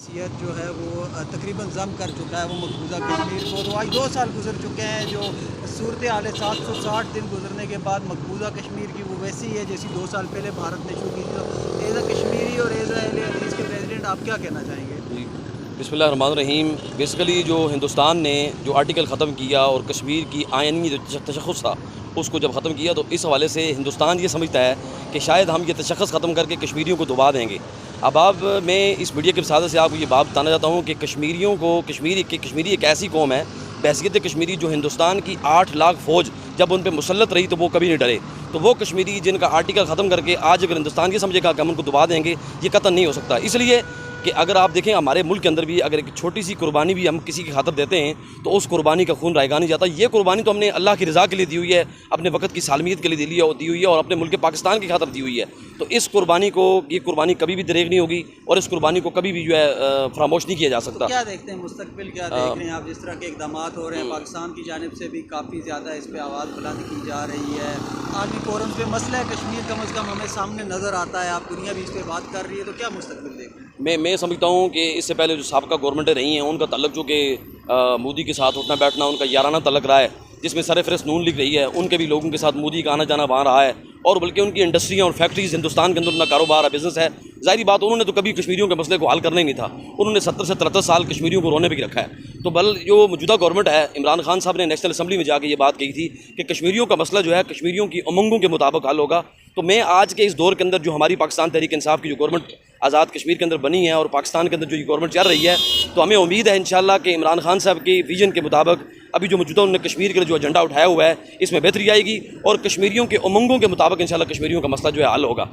سیاحت جو ہے وہ تقریباً ضم کر چکا ہے وہ مقبوضہ کشمیر کو. تو آج 2 سال گزر چکے ہیں. جو صورتحال ہے 760 دن گزرنے کے بعد مقبوضہ کشمیر کی وہ ویسی ہی ہے جیسی 2 سال پہلے بھارت نے شروع کی تھی. تو ایز اے کشمیری اور ایز اے اہل حدیث کے پریزیڈنٹ آپ کیا کہنا چاہیں گے؟ جی بسم اللہ الرحمن الرحیم. بیسیکلی جو ہندوستان نے جو آرٹیکل ختم کیا اور کشمیر کی آئینی جو تشخص تھا اس کو جب ختم کیا تو اس حوالے سے ہندوستان یہ سمجھتا ہے کہ شاید ہم یہ تشخص ختم کر کے کشمیریوں کو دبا دیں گے. اب میں اس میڈیا کے وسادت سے آپ کو یہ بات بتانا چاہتا ہوں کہ کشمیریوں کو کشمیری ایک ایسی قوم ہے بحیثیت کشمیری جو ہندوستان کی 8 لاکھ فوج جب ان پہ مسلط رہی تو وہ کبھی نہیں ڈرے. تو وہ کشمیری جن کا آرٹیکل ختم کر کے آج اگر ہندوستان یہ سمجھے گا کہ ہم ان کو دبا دیں گے یہ قطعاً نہیں ہو سکتا. اس لیے کہ اگر آپ دیکھیں ہمارے ملک کے اندر بھی اگر ایک چھوٹی سی قربانی بھی ہم کسی کی خاطر دیتے ہیں تو اس قربانی کا خون رائگاں نہیں جاتا. یہ قربانی تو ہم نے اللہ کی رضا کے لیے دی ہوئی ہے, اپنے وقت کی سالمیت کے لیے دی ہوئی ہے اور اپنے ملک پاکستان کی خاطر دی ہوئی ہے. تو اس قربانی کو یہ قربانی کبھی بھی دریغ نہیں ہوگی اور اس قربانی کو کبھی بھی جو ہے فراموش نہیں کیا جا سکتا. کیا دیکھتے ہیں مستقبل, کیا دیکھ رہے ہیں آپ؟ جس طرح کے اقدامات ہو رہے ہیں پاکستان کی جانب سے بھی کافی زیادہ اس پہ آواز بلند کی جا رہی ہے. عالمی فورم پہ مسئلہ کشمیر کم از کم ہمیں سامنے نظر آتا ہے, آپ دنیا بھی اس پہ بات کر رہی ہے. تو کیا مستقبل دیکھ رہے ہیں؟ میں سمجھتا ہوں کہ اس سے پہلے جو سابقہ گورنمنٹیں رہی ہیں ان کا تعلق جو کہ مودی کے ساتھ اٹھنا بیٹھنا ان کا یارانہ تعلق رہا ہے جس میں سرفہرست نون لیگ رہی ہے. ان کے بھی لوگوں کے ساتھ مودی کا آنا جانا وہاں رہا ہے اور بلکہ ان کی انڈسٹریاں اور فیکٹریز ہندوستان کے اندر ان کا کاروبار ہے, بزنس ہے. ظاہری بات انہوں نے تو کبھی کشمیریوں کے مسئلے کو حل کرنا ہی نہیں تھا. انہوں نے 70 سے 73 سال کشمیریوں کو رونے پہ رکھا ہے. تو بل جو موجودہ گورنمنٹ ہے عمران خان صاحب نے نیشنل اسمبلی میں جا کے یہ بات کہی تھی کہ کشمیریوں کا مسئلہ جو ہے کشمیریوں کی امنگوں کے مطابق حل ہوگا. تو میں آج کے اس دور کے اندر جو ہماری پاکستان تحریک انصاف کی جو گورنمنٹ آزاد کشمیر کے اندر بنی ہے اور پاکستان کے اندر جو یہ گورنمنٹ چل رہی ہے تو ہمیں امید ہے انشاءاللہ کہ عمران خان صاحب کی ویژن کے مطابق ابھی جو موجودہ انہوں نے کشمیر کے لیے جو ایجنڈا اٹھایا ہوا ہے اس میں بہتری آئے گی اور کشمیریوں کے امنگوں کے مطابق انشاءاللہ کشمیریوں کا مسئلہ جو ہے حل ہوگا.